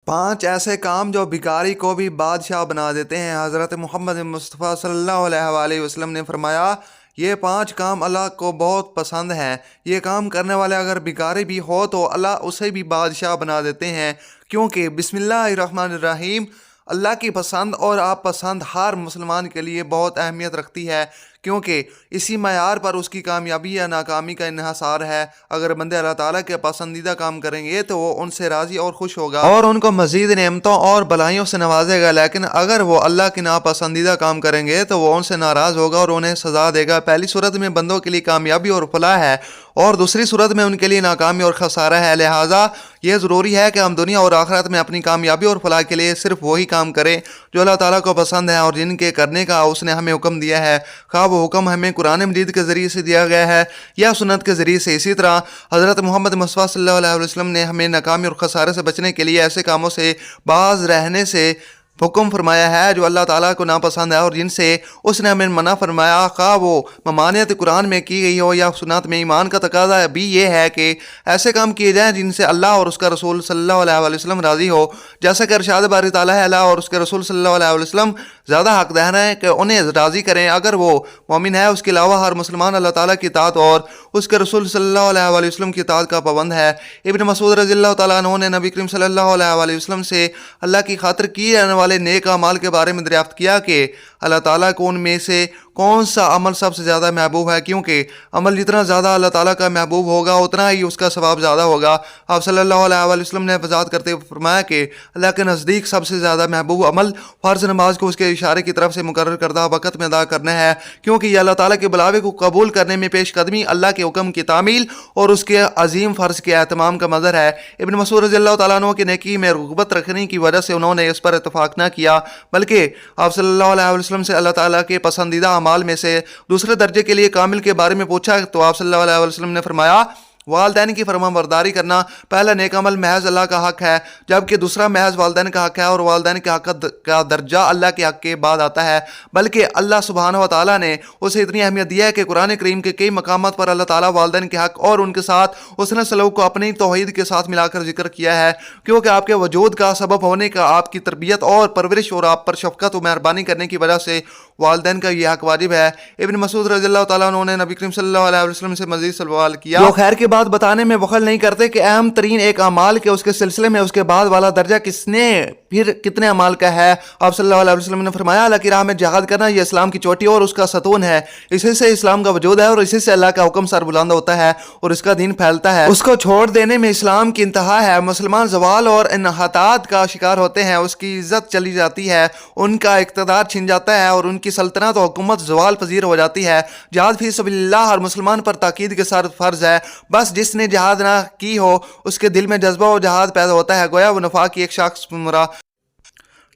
5 ایسے کام جو بھکاری کو بھی بادشاہ بنا دیتے ہیں۔ حضرت محمد مصطفیٰ صلی اللہ علیہ وآلہ وسلم نے فرمایا، یہ 5 کام اللہ کو بہت پسند ہیں۔ یہ کام کرنے والے اگر بھکاری بھی ہو تو اللہ اسے بھی بادشاہ بنا دیتے ہیں، کیونکہ بسم اللہ الرحمن الرحیم اللہ کی پسند اور آپ پسند ہر مسلمان کے لیے بہت اہمیت رکھتی ہے، کیونکہ اسی معیار پر اس کی کامیابی یا ناکامی کا انحصار ہے۔ اگر بندے اللہ تعالیٰ کے پسندیدہ کام کریں گے تو وہ ان سے راضی اور خوش ہوگا اور ان کو مزید نعمتوں اور بلائیوں سے نوازے گا، لیکن اگر وہ اللہ کی ناپسندیدہ کام کریں گے تو وہ ان سے ناراض ہوگا اور انہیں سزا دے گا۔ پہلی صورت میں بندوں کے لیے کامیابی اور فلاح ہے اور دوسری صورت میں ان کے لیے ناکامی اور خسارہ ہے۔ لہٰذا یہ ضروری ہے کہ ہم دنیا اور آخرت میں اپنی کامیابی اور فلاح کے لیے صرف وہی کام کریں جو اللہ تعالیٰ کو پسند ہے اور جن کے کرنے کا اس نے ہمیں حکم دیا ہے، خواہ وہ حکم ہمیں قرآن مجید کے ذریعے سے دیا گیا ہے یا سنت کے ذریعے سے۔ اسی طرح حضرت محمد مصطفیٰ صلی اللہ علیہ وسلم نے ہمیں ناکامی اور خسارے سے بچنے کے لیے ایسے کاموں سے باز رہنے سے حکم فرمایا ہے جو اللہ تعالیٰ کو ناپسند ہے اور جن سے اس نے ہمیں منع فرمایا، خواہ وہ ممانعت قرآن میں کی گئی ہو یا سنت میں۔ ایمان کا تقاضا بھی یہ ہے کہ ایسے کام کیے جائیں جن سے اللہ اور اس کا رسول صلی اللہ علیہ وسلم راضی ہو، جیسا کہ ارشاد باری تعالیٰ ہے، اللہ اور اس کے رسول صلی اللہ علیہ وسلم زیادہ حقدار ہیں کہ انہیں راضی کریں۔ اگر وہ مومن ہے، اس کے علاوہ ہر مسلمان اللہ تعالیٰ کی اطاعت اور اس کے رسول صلی اللہ علیہ وسلم کی اطاعت کا پابند ہے۔ ابن مسعود رضی اللہ تعالیٰ عنہ نے نبی کریم صلی اللہ علیہ وسلم سے اللہ کی خاطر کیے جانے والے نیک اعمال کے بارے میں دریافت کیا کہ اللہ تعالیٰ کو ان میں سے کون سا عمل سب سے زیادہ محبوب ہے، کیونکہ عمل جتنا زیادہ اللہ تعالیٰ کا محبوب ہوگا اتنا ہی اس کا ثواب زیادہ ہوگا۔ آپ صلی اللہ علیہ وسلم نے وضاحت کرتے ہوئے فرمایا کہ اللہ کے نزدیک سب سے زیادہ محبوب عمل فرض نماز کو اس کے اشارے کی طرف سے مقرر کردہ وقت میں ادا کرنا ہے، کیونکہ یہ اللہ تعالیٰ کے بلاوے کو قبول کرنے میں پیش قدمی، اللہ کے حکم کی تعمیل اور اس کے عظیم فرض کے اہتمام کا مظہر ہے۔ ابن مسعود رضی اللہ تعالیٰ عنہ کی نیکی میں رغبت رکھنے کی وجہ سے انہوں نے اس پر اتفاق نہ کیا، بلکہ آپ صلی اللہ علیہ وسلم سے اللہ تعالیٰ کے پسندیدہ اعمال میں سے دوسرے درجے کے لیے کامل کے بارے میں پوچھا تو آپ صلی اللہ علیہ وسلم نے فرمایا، والدین کی فرما برداری کرنا پہلا نیک عمل محض اللہ کا حق ہے، جبکہ دوسرا محض والدین کا حق ہے، اور والدین کے حق کا درجہ اللہ کے حق کے بعد آتا ہے، بلکہ اللہ سبحانہ و تعالیٰ نے اسے اتنی اہمیت دی ہے کہ قرآن کریم کے کئی مقامات پر اللہ تعالیٰ والدین کے حق اور ان کے ساتھ حسن سلوک کو اپنی توحید کے ساتھ ملا کر ذکر کیا ہے، کیونکہ آپ کے وجود کا سبب ہونے کا، آپ کی تربیت اور پرورش اور آپ پر شفقت و مہربانی کرنے کی وجہ سے والدین کا یہ حق واجب ہے۔ ابن مسعود رضی اللہ تعالیٰ عنہ نے نبی کریم صلی اللہ علیہ وسلم سے مزید سوال کیا، جو خیر کی بات بتانے میں بخل نہیں کرتے کہ اہم ترین ایک اعمال کے اس کے سلسلے میں اس کے بعد والا درجہ کس نے پھر کتنے اعمال کا ہے؟ آپ صلی اللہ علیہ وسلم نے فرمایا، اللہ کی راہ میں جہاد کرنا یہ اسلام کی چوٹی اور اس کا ستون ہے، اسی سے اسلام کا وجود ہے اور اسی سے اللہ کا حکم سر بلند ہوتا ہے اور اس کا دین پھیلتا ہے، اس کو چھوڑ دینے میں اسلام کی انتہا ہے۔ مسلمان زوال اور انحطاط کا شکار ہوتے ہیں، اس کی عزت چلی جاتی ہے، ان کا اقتدار چھن جاتا ہے اور ان کی سلطنت و حکومت زوال پذیر ہو جاتی ہے۔ جہاد فی سبیل اللہ ہر مسلمان پر تاکید کے ساتھ فرض ہے، بس جس نے جہاد نہ کی ہو اس کے دل میں جذبہ و جہاد پیدا ہوتا ہے، گویا وہ نفاق کی ایک شخص مرا۔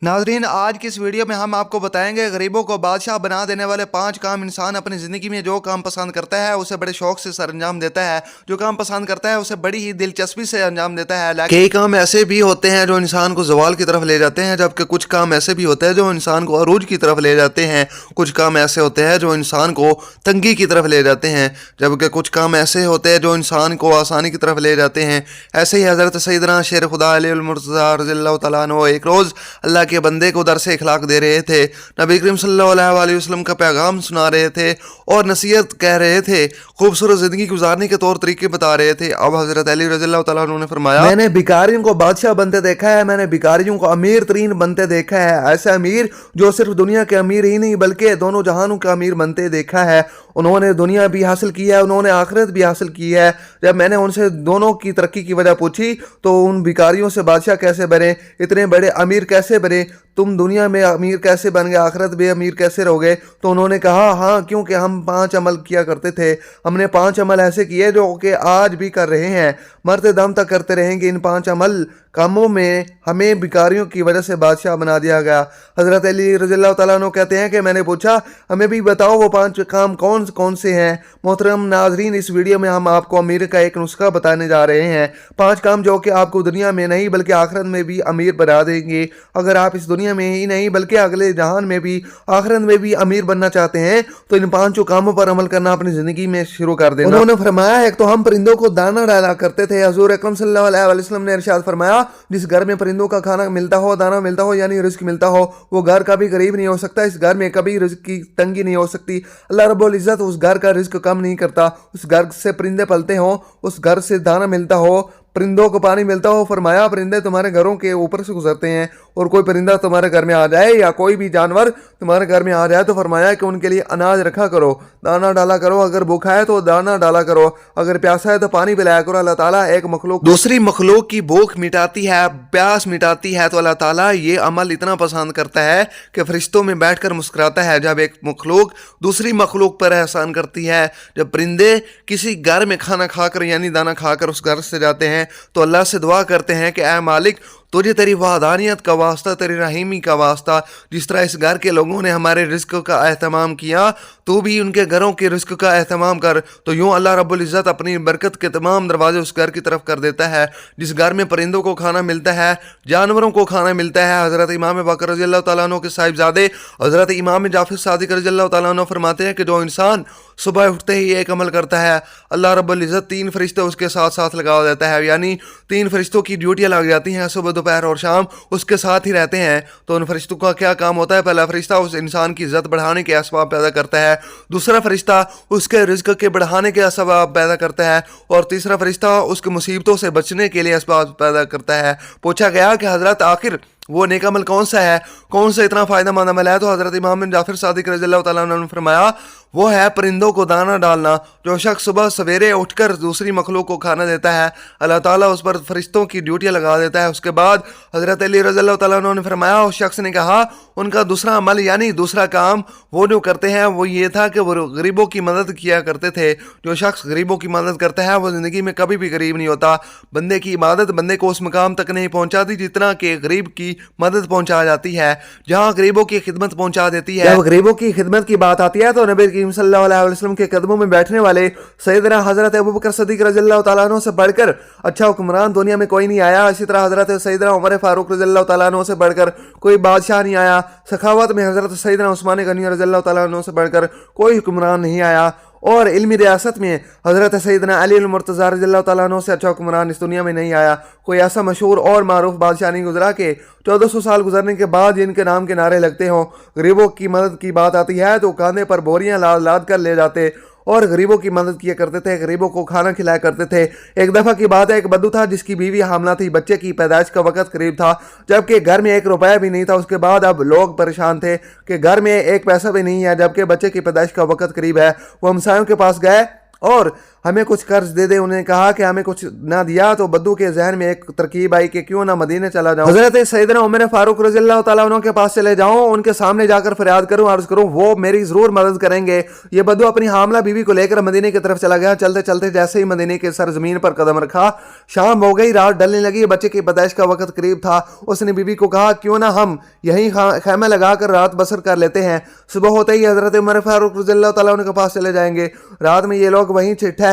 ناظرین، آج کی اس ویڈیو میں ہم آپ کو بتائیں گے غریبوں کو بادشاہ بنا دینے والے 5 کام۔ انسان اپنی زندگی میں جو کام پسند کرتا ہے اسے بڑے شوق سے سر انجام دیتا ہے، جو کام پسند کرتا ہے اسے بڑی ہی دلچسپی سے انجام دیتا ہے، لیکن کئی کام ایسے بھی ہوتے ہیں جو انسان کو زوال کی طرف لے جاتے ہیں، جبکہ کچھ کام ایسے بھی ہوتے ہیں جو انسان کو عروج کی طرف لے جاتے ہیں۔ کچھ کام ایسے ہوتے ہیں جو انسان کو تنگی کی طرف لے جاتے ہیں، جبکہ کچھ کام ایسے ہوتے ہیں جو انسان کو آسانی کی طرف لے جاتے ہیں۔ ایسے ہی حضرت سیدنا شیر خدا علی المرتضیٰ رضی اللہ تعالیٰ عنہ ایک روز اللہ کے بندے کو درس اخلاق دے رہے تھے، نبی کریم صلی اللہ علیہ وسلم کا پیغام سنا رہے تھے اور نصیحت کہہ رہے تھے، خوبصورت زندگی گزارنے کے طور طریقے بتا رہے تھے۔ اب حضرت علی رضی اللہ تعالیٰ عنہ نے فرمایا، میں نے بھکاریوں کو بادشاہ بنتے دیکھا ہے، میں نے بھکاریوں کو امیر ترین بنتے دیکھا ہے، ایسا امیر جو صرف دنیا کے امیر ہی نہیں بلکہ دونوں جہانوں کا امیر بنتے دیکھا ہے۔ انہوں نے دنیا بھی حاصل کی ہے، انہوں نے آخرت بھی حاصل کی ہے۔ جب میں نے ان سے دونوں کی ترقی کی وجہ پوچھی تو ان بھکاریوں سے بادشاہ کیسے بنے، اتنے بڑے امیر کیسے بنے، تم دنیا میں امیر کیسے بن گئے، آخرت بھی امیر کیسے رہو گے؟ تو انہوں نے کہا، ہاں، کیونکہ ہم 5 عمل کیا کرتے تھے، ہم نے 5 عمل ایسے کیے جو کہ آج بھی کر رہے ہیں، مرتے دم تک کرتے رہیں گے۔ ان 5 عمل کاموں میں ہمیں بھکاریوں کی وجہ سے بادشاہ بنا دیا گیا۔ حضرت علی رضی اللہ تعالیٰ عنہ کہتے ہیں کہ میں نے پوچھا، ہمیں بھی بتاؤ وہ 5 کام کون سے ہیں؟ محترم ناظرین، اس ویڈیو میں ہم آپ کو امیر کا ایک نسخہ بتانے جا رہے ہیں، 5 کام جو کہ آپ کو دنیا میں نہیں بلکہ آخرت میں بھی امیر بنا دیں گے۔ اگر آپ اس دنیا میں ہی نہیں بلکہ اگلے جہان میں بھی، آخرت میں بھی امیر بننا چاہتے ہیں تو ان 5 کاموں پر عمل کرنا اپنی زندگی میں शुरू कर देना। उन्होंने फरमाया एक तो हम परिंदों को दाना डाला करते थे। हजूर अकरम सल्लल्लाहु अलैहि वसल्लम ने इरशाद फरमाया जिस घर में परिंदों का खाना मिलता हो, दाना मिलता हो यानी रिस्क मिलता हो, वो घर कभी गरीब नहीं हो सकता। इस घर में कभी रिस्क की तंगी नहीं हो सकती। अल्लाह रब्बुल इज्जत उस घर का रिस्क कम नहीं करता। उस घर से परिंदे पलते हों, उस घर से दाना मिलता हो, परिंदों को पानी मिलता हो। फरमाया परिंदे तुम्हारे घरों के ऊपर से गुजरते हैं और कोई परिंदा तुम्हारे घर में आ जाए या कोई भी जानवर तुम्हारे घर में आ जाए तो फरमाया कि उनके लिए अनाज रखा करो, दाना डाला करो। अगर भूखा है तो दाना डाला करो, अगर प्यासा है तो पानी पिलाया करो। अल्लाह ताला एक मखलूक दूसरी मखलूक की भूख मिटाती है, प्यास मिटाती है, तो अल्लाह ताला ये अमल इतना पसंद करता है कि फरिश्तों में बैठकर मुस्कुराता है जब एक मखलूक दूसरी मखलूक पर एहसान करती है। जब परिंदे किसी घर में खाना खाकर यानी दाना खाकर उस घर से जाते हैं तो अल्लाह से दुआ करते हैं कि ऐ मालिक तुझे तेरी वहदानियत का वास्ता, तेरी रहीमी का वास्ता, जिस तरह इस घर के लोगों ने हमारे रिस्क का एहतमाम किया तो भी उनके घरों के रिस्क का एहतमाम कर। तो यूँ अल्लाह रब्बुल इज़्ज़त अपनी बरकत के तमाम दरवाजे उस घर की तरफ कर देता है जिस घर में परिंदों को खाना मिलता है, जानवरों को खाना मिलता है। हज़रत इमाम बकर रज़ियल्लाहु तआला अन्हु के साहिबजादे हज़रत इमाम जाफ़र सादिक रज़ियल्लाहु तआला अन्हु फरमाते हैं कि जो इंसान सुबह उठते ही एक अमल करता है, अल्लाह रब्बुल इज़्ज़त 3 फरिश्ते उसके साथ साथ लगा देता है, यानी 3 फरिश्तों की ड्यूटियाँ लग जाती हैं, सुबह दोपहर और शाम उसके साथ ही रहते हैं। तो उन फरिश्तों का क्या काम होता है? पहला फरिश्ता उस इंसान की इज़्ज़त बढ़ाने के असबाब पैदा करता है, दूसरा फरिश्ता उसके रिज़्क के बढ़ाने के असबाब पैदा करता है और तीसरा फरिश्ता उसके मुसीबतों से बचने के लिए असबाब पैदा करता है। पूछा गया कि हज़रत आखिर वो नेक अमल कौन सा है, कौन सा इतना फ़ायदा मंद अमल है? तो हज़रत इमाम जाफ़र सादिक रज़ियल्लाहु तआला अन्हु ने फरमाया वो है परिंदों को दाना डालना। जो शख्स सुबह सवेरे उठकर दूसरी मखलूक को खाना देता है, अल्लाह ताला उस पर फरिश्तों की ड्यूटियाँ लगा देता है। उसके बाद हज़रत अली रज़ियल्लाहु तआला अन्हु ने फरमाया उस शख्स ने कहा उनका दूसरा अमल यानी दूसरा काम वो जो करते हैं वो ये था कि वो गरीबों की मदद किया करते थे। जो शख्स गरीबों की मदद करता है वो ज़िंदगी में कभी भी गरीब नहीं होता। बंदे की इबादत बंदे को उस मकाम तक नहीं पहुँचाती जितना कि गरीब की मदद पहुँचा जाती है, जहाँ गरीबों की खिदमत पहुँचा देती है। जब गरीबों की खिदमत की बात आती है तो नबी करीम सल्लल्लाहु अलैहि वसल्लम के कदमों में बैठने वाले सैयदना हज़रत अबू बकर सिद्दीक़ रज़ियल्लाहु तआला अन्हु से बढ़कर अच्छा हुक्मरान दुनिया में कोई नहीं आया। इसी तरह हज़रत सैयदना उमर फारूक रज़ियल्लाहु तआला अन्हु से बढ़कर कोई बादशाह नहीं आया। सखावत में हज़रत सैयदना उस्मान गनी रज़ियल्लाहु तआला अन्हु से बढ़कर कोई हुक्मरान नहीं आया और इल्मी रियासत में हज़रत सैयदना अली मुर्तज़ा रज़ियल्लाहु तआला अन्हु से अच्छा हुक्मरान इस दुनिया में नहीं आया। कोई ऐसा मशहूर और मारूफ बादशाह नहीं गुजरा कि 1400 साल गुजरने के बाद जिनके नाम के नारे लगते हों। गरीबों की मदद की बात आती है तो कांधे पर बोरियां लाद लाद कर ले जाते और गरीबों की मदद किया करते थे, गरीबों को खाना खिलाया करते थे। एक दफ़ा की बात है, एक बद्दू था जिसकी बीवी हामला थी, बच्चे की पैदाइश का वक्त करीब था, जबकि घर में 1 रुपया भी नहीं था। उसके बाद अब लोग परेशान थे कि घर में 1 पैसा भी नहीं है जबकि बच्चे की पैदाइश का वक्त करीब है। वो हमसायों के पास गए और हमें कुछ कर्ज दे दे। उन्हें कहा कि हमें कुछ ना दिया तो बद्दू के जहन में एक तरकीब आई कि क्यों ना मदीने चला जाऊं। हज़रत सैयदना उमर फारूक रज़ियल्लाहु तआला अन्हु के पास चले जाऊं, उनके सामने जाकर फरियाद करूं, अर्ज करूं, वो मेरी ज़रूर मदद करेंगे। ये बद्दू अपनी हामला बीवी को लेकर मदीने की तरफ चला गया। चलते चलते जैसे ही मदीने के सरजमीन पर कदम रखा, शाम हो गई, रात ढलने लगी, बच्चे की पैदाइश का वक्त करीब था। उसने बीवी को कहा क्यों ना हम यहीं खैमा लगाकर रात बसर कर लेते हैं, सुबह होते ही हज़रत उमर फारूक रज़ियल्लाहु तआला अन्हु के पास चले जाएंगे। रात में ये लोग वहीं ठहरे।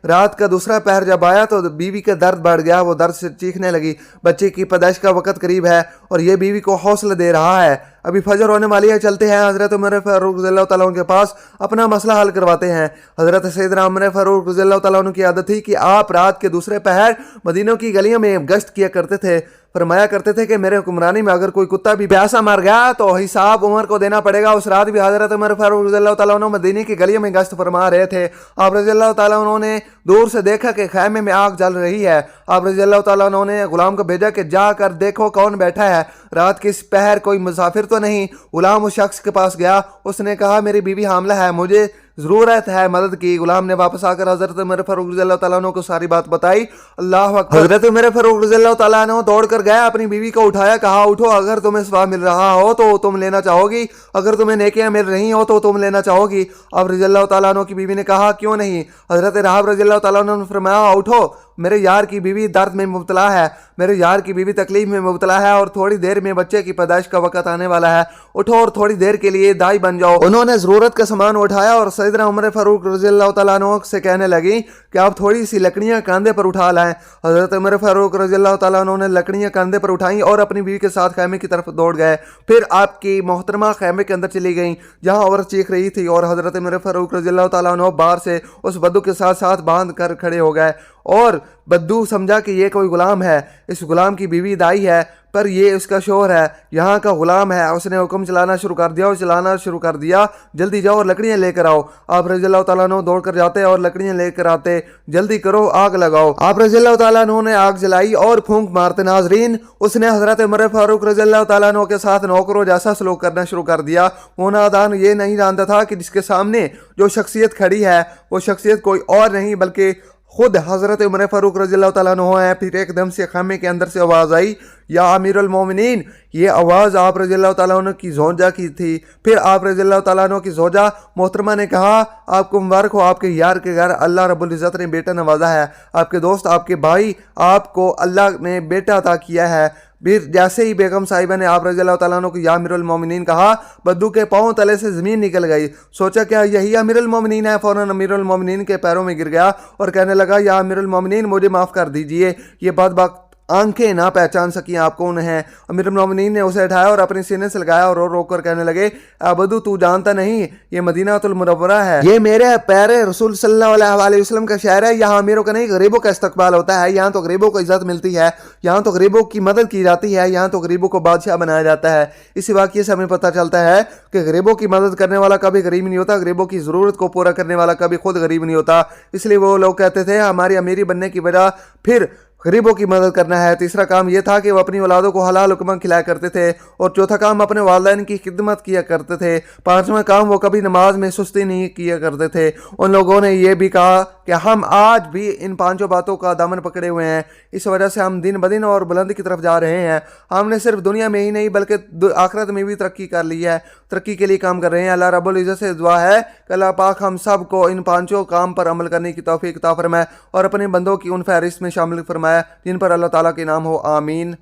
रात का दूसरा पहर जब आया तो बीवी का दर्द बढ़ गया, वो दर्द से चीखने लगी। बच्चे की पैदाइश का वक्त करीब है और ये बीवी को हौसला दे रहा है। अभी फजर होने वाली है, चलते हैं हज़रत उमर फारूक रज़ियल्लाहु तआला अन्हु के पास अपना मसला हल करवाते हैं। हज़रत सैयदना उमर फारूक रज़ियल्लाहु तआला अन्हु की आदत थी कि आप रात के दूसरे पहर मदीनों की गलियों में गश्त किया करते थे। फरमाया करते थे कि मेरे हुक्मरानी में अगर कोई कुत्ता भी प्यासा मर गया तो हिसाब उमर को देना पड़ेगा। उस रात भी हज़रत उमर फारूक रज़ियल्लाहु तआला अन्हु मदीने की गलियों में गश्त फरमा रहे थे। आप रज़ियल्लाहु तआला अन्हु ने दूर से देखा कि खैमे में आग जल रही है। आप रज़ियल्लाहु तआला अन्हु ने गुलाम को भेजा कि जाकर देखो कौन बैठा है, रात के इस पहर कोई मुसाफिर तो नहीं। गुलाम उस शख्स के पास गया, उसने कहा मेरी बीवी हामला है, मुझे ज़रूरत है मदद की। गुलाम ने वापस आकर हज़रत उमर फारूक रज़ियल्लाहु तआला अन्हु को सारी बात बताई। अल्लाह अकबर। हज़रत उमर फारूक रज़ियल्लाहु तआला अन्हु दौड़ कर गया, अपनी बीवी को उठाया, कहा उठो, अगर तुम्हें सवाब मिल रहा हो तो तुम लेना चाहोगी, अगर तुम्हें नेकियां मिल रही हो तो तुम लेना चाहोगी। अब रज़ियल्लाहु तआला अन्हु की बीवी ने कहा क्यों नहीं। हज़रत रहाब रज़ियल्लाहु तआला अन्हु ने फरमाया उठो, मेरे यार की बीवी दर्द में मुब्तला है, मेरे यार की बीवी तकलीफ में मुब्तला है और थोड़ी देर में बच्चे की पैदाइश का वक्त आने वाला है। उठो और थोड़ी देर के लिए दाई बन जाओ। उन्होंने ज़रूरत का सामान उठाया और सैयदना उमर फारूक रज़ियल्लाहु तआला अन्हु से कहने लगी कि आप थोड़ी सी लकड़ियां कंधे पर उठा लाएं। हज़रत उमर फारूक रज़ियल्लाहु तआला अन्हु ने लकड़ियां कंधे पर उठाईं और अपनी बीवी के साथ खैमे की तरफ दौड़ गए। फिर आपकी मोहतरमा खैमे के अंदर चली गईं जहां औरत चीख रही थी और हज़रत उमर फारूक रज़ियल्लाहु तआला अन्हु बाहर से उस बद्दू के साथ साथ बांध कर खड़े हो गए और बद्दू समझा कि ये कोई गुलाम है, इस गुलाम की बीवी दाई है पर ये उसका शोहर है, यहाँ का गुलाम है। उसने हुक्म चलाना शुरू कर दिया और चलाना शुरू कर दिया, जल्दी जाओ और लकड़ियाँ लेकर आओ। आप रज़ियल्लाहु तआला अन्हु दौड़ कर जाते और लकड़ियाँ लेकर आते, जल्दी करो आग लगाओ। आप रज़ियल्लाहु तआला अन्हु ने आग जलाई और फूंक मारते नाजरीन उसने हज़रत उमर फारूक रज़ियल्लाहु तआला अन्हु के साथ नौकरों जैसा सलूक करना शुरू कर दिया। वो नादान ये नहीं जानता था कि जिसके सामने जो शख्सियत खड़ी है वो शख्सियत कोई और नहीं बल्कि खुद हज़रत उमर फारूक रज़ियल्लाहु तआला अन्हु है। फिर एकदम से खैमे के अंदर से आवाज़ आई, या अमीरुल मोमिनीन। ये आवाज़ आप रज़ियल्लाहु तआला अन्हु की ज़ौजा की थी। फिर आप रज़ियल्लाहु तआला अन्हु की ज़ौजा मोहतरमा ने कहा, आपको मुबारक हो, आपके यार के घर अल्लाह रब्बुल इज़्ज़त ने बेटा नवाजा है, आपके दोस्त आपके भाई आपको अल्लाह ने बेटा अता किया है। फिर जैसे ही बेगम साहिबा ने आप रज़ियल्लाहु तआला अन्हु को या अमीरुल मोमिनीन कहा, बद्दू के पाँव तले से ज़मीन निकल गई। सोचा क्या यही अमीरुल मोमिनीन है। फ़ौरन अमीरुल मोमिनीन के पैरों में गिर गया और कहने लगा, या अमीरुल मोमिनीन मुझे माफ़ कर दीजिए, ये बात आंखें ना पहचान सकी आप कौन हैं। अमीरुल मोमिनीन ने उसे उठाया और अपने सीने से लगाया और रो रो कर कहने लगे, बद्दू तू जानता नहीं ये मदीनातुल मुनव्वरा है, ये मेरे प्यारे रसूल सल्लल्लाहु अलैहि वसल्लम का शहर है। यहाँ अमीरों का नहीं गरीबों का इस्तकबाल होता है, यहाँ तो गरीबों को इज्जत मिलती है, यहाँ तो गरीबों की मदद की जाती है, यहाँ तो गरीबों को बादशाह बनाया जाता है। इसी वाक़ये से हमें पता चलता है कि गरीबों की मदद करने वाला कभी गरीब नहीं होता, गरीबों की ज़रूरत को पूरा करने वाला कभी खुद गरीब नहीं होता। इसलिए वो लोग कहते थे हमारी अमीरी बनने की वजह फिर गरीबों की मदद करना है। तीसरा काम यह था कि वो अपनी औलादों को हलाल लुक़मा खिलाया करते थे और चौथा काम अपने वालिदैन की खिदमत किया करते थे। पांचवा काम वो कभी नमाज में सुस्ती नहीं किया करते थे। उन लोगों ने यह भी कहा कि हम आज भी इन पांचों बातों का दामन पकड़े हुए हैं, इस वजह से हम दिन ब दिन और बुलंदी की तरफ जा रहे हैं। हमने सिर्फ दुनिया में ही नहीं बल्कि आखिरत में भी तरक्की कर ली है, तरक्की के लिए काम कर रहे हैं। अल्लाह रब्बुल इज़्ज़त से दुआ है कि अल्लाह पाक हम सब को इन पांचों काम पर अमल करने की तौफीक अता फरमाए और अपने बंदों की उन फहरिस्त में शामिल फरमाए जिन पर अल्लाह ताला के नाम हो। आमीन।